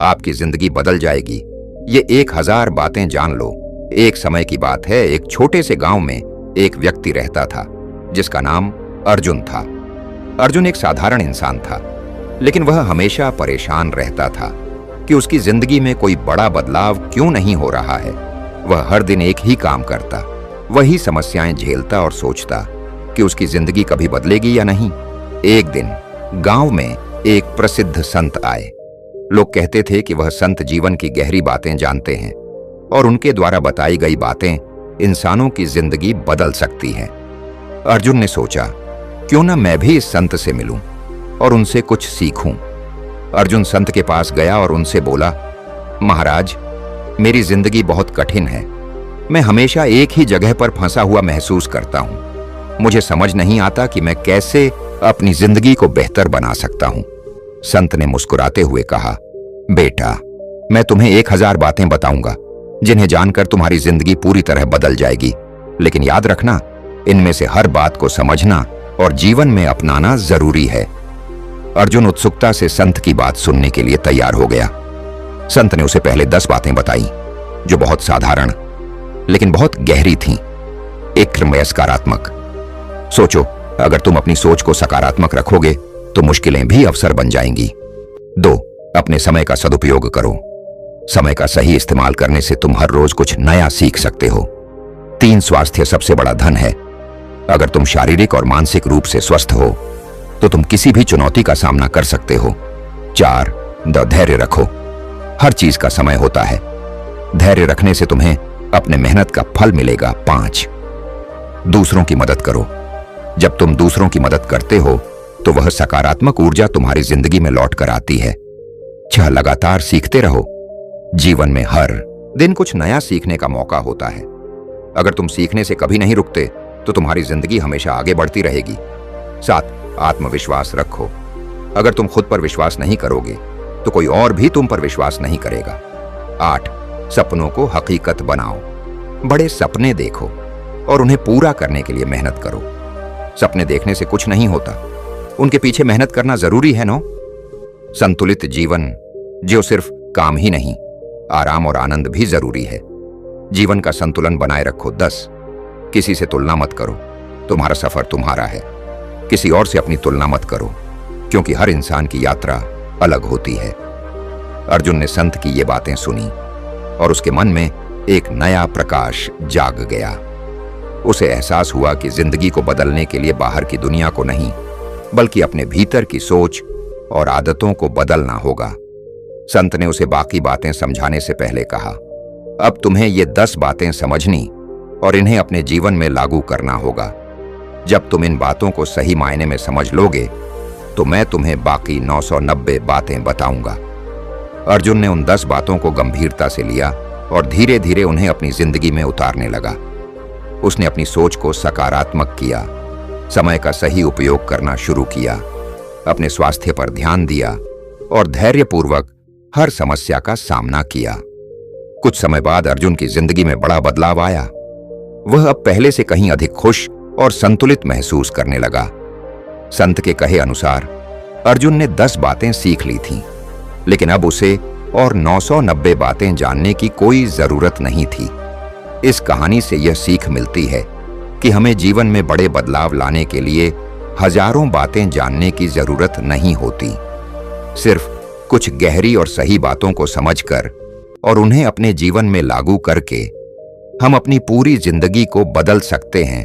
आपकी जिंदगी बदल जाएगी। ये 1000 बातें जान लो। एक समय की बात है, एक छोटे से गांव में एक व्यक्ति रहता था जिसका नाम अर्जुन था। अर्जुन एक साधारण इंसान था, लेकिन वह हमेशा परेशान रहता था कि उसकी जिंदगी में कोई बड़ा बदलाव क्यों नहीं हो रहा है। वह हर दिन एक ही काम करता, वही समस्याएं झेलता और सोचता कि उसकी जिंदगी कभी बदलेगी या नहीं। एक दिन गांव में एक प्रसिद्ध संत आए। लोग कहते थे कि वह संत जीवन की गहरी बातें जानते हैं और उनके द्वारा बताई गई बातें इंसानों की जिंदगी बदल सकती हैं। अर्जुन ने सोचा, क्यों ना मैं भी इस संत से मिलूं और उनसे कुछ सीखूं। अर्जुन संत के पास गया और उनसे बोला, महाराज, मेरी जिंदगी बहुत कठिन है। मैं हमेशा एक ही जगह पर फंसा हुआ महसूस करता हूं। मुझे समझ नहीं आता कि मैं कैसे अपनी जिंदगी को बेहतर बना सकता हूं। संत ने मुस्कुराते हुए कहा, बेटा, मैं तुम्हें 1000 बातें बताऊंगा जिन्हें जानकर तुम्हारी जिंदगी पूरी तरह बदल जाएगी। लेकिन याद रखना, इनमें से हर बात को समझना और जीवन में अपनाना जरूरी है। अर्जुन उत्सुकता से संत की बात सुनने के लिए तैयार हो गया। संत ने उसे पहले 10 बातें बताई जो बहुत साधारण लेकिन बहुत गहरी थीं। 1 में सकारात्मक। सोचो, अगर तुम अपनी सोच को सकारात्मक रखोगे तो मुश्किलें भी अवसर बन जाएंगी। 2, अपने समय का सदुपयोग करो। समय का सही इस्तेमाल करने से तुम हर रोज कुछ नया सीख सकते हो। 3, स्वास्थ्य सबसे बड़ा धन है। अगर तुम शारीरिक और मानसिक रूप से स्वस्थ हो तो तुम किसी भी चुनौती का सामना कर सकते हो। 4, धैर्य रखो। हर चीज का समय होता है। धैर्य रखने से तुम्हें अपने मेहनत का फल मिलेगा। 5, दूसरों की मदद करो। जब तुम दूसरों की मदद करते हो तो वह सकारात्मक ऊर्जा तुम्हारी जिंदगी में लौट कर आती है। 6, लगातार सीखते रहो। जीवन में हर दिन कुछ नया सीखने का मौका होता है। अगर तुम सीखने से कभी नहीं रुकते तो तुम्हारी जिंदगी हमेशा आगे बढ़ती रहेगी। 7, आत्मविश्वास रखो। अगर तुम खुद पर विश्वास नहीं करोगे तो कोई और भी तुम पर विश्वास नहीं करेगा। 8, सपनों को हकीकत बनाओ। बड़े सपने देखो और उन्हें पूरा करने के लिए मेहनत करो। सपने देखने से कुछ नहीं होता, उनके पीछे मेहनत करना जरूरी है। संतुलित जीवन जो सिर्फ काम ही नहीं, आराम और आनंद भी जरूरी है। जीवन का संतुलन बनाए रखो। 10, किसी से तुलना मत करो। तुम्हारा सफर तुम्हारा है, किसी और से अपनी तुलना मत करो, क्योंकि हर इंसान की यात्रा अलग होती है। अर्जुन ने संत की ये बातें सुनी और उसके मन में एक नया प्रकाश जाग गया। उसे एहसास हुआ कि जिंदगी को बदलने के लिए बाहर की दुनिया को नहीं, बल्कि अपने भीतर की सोच और आदतों को बदलना होगा। संत ने उसे बाकी बातें समझाने से पहले कहा, अब तुम्हें ये 10 बातें समझनी और इन्हें अपने जीवन में लागू करना होगा। जब तुम इन बातों को सही मायने में समझ लोगे तो मैं तुम्हें बाकी 990 बातें बताऊंगा। अर्जुन ने उन 10 बातों को गंभीरता से लिया और धीरे धीरे उन्हें अपनी जिंदगी में उतारने लगा। उसने अपनी सोच को सकारात्मक किया, समय का सही उपयोग करना शुरू किया, अपने स्वास्थ्य पर ध्यान दिया और धैर्यपूर्वक हर समस्या का सामना किया। कुछ समय बाद अर्जुन की जिंदगी में बड़ा बदलाव आया। वह अब पहले से कहीं अधिक खुश और संतुलित महसूस करने लगा। संत के कहे अनुसार अर्जुन ने 10 बातें सीख ली थीं, लेकिन अब उसे और 990 बातें जानने की कोई जरूरत नहीं थी। इस कहानी से यह सीख मिलती है कि हमें जीवन में बड़े बदलाव लाने के लिए हजारों बातें जानने की जरूरत नहीं होती। सिर्फ कुछ गहरी और सही बातों को समझकर और उन्हें अपने जीवन में लागू करके हम अपनी पूरी जिंदगी को बदल सकते हैं।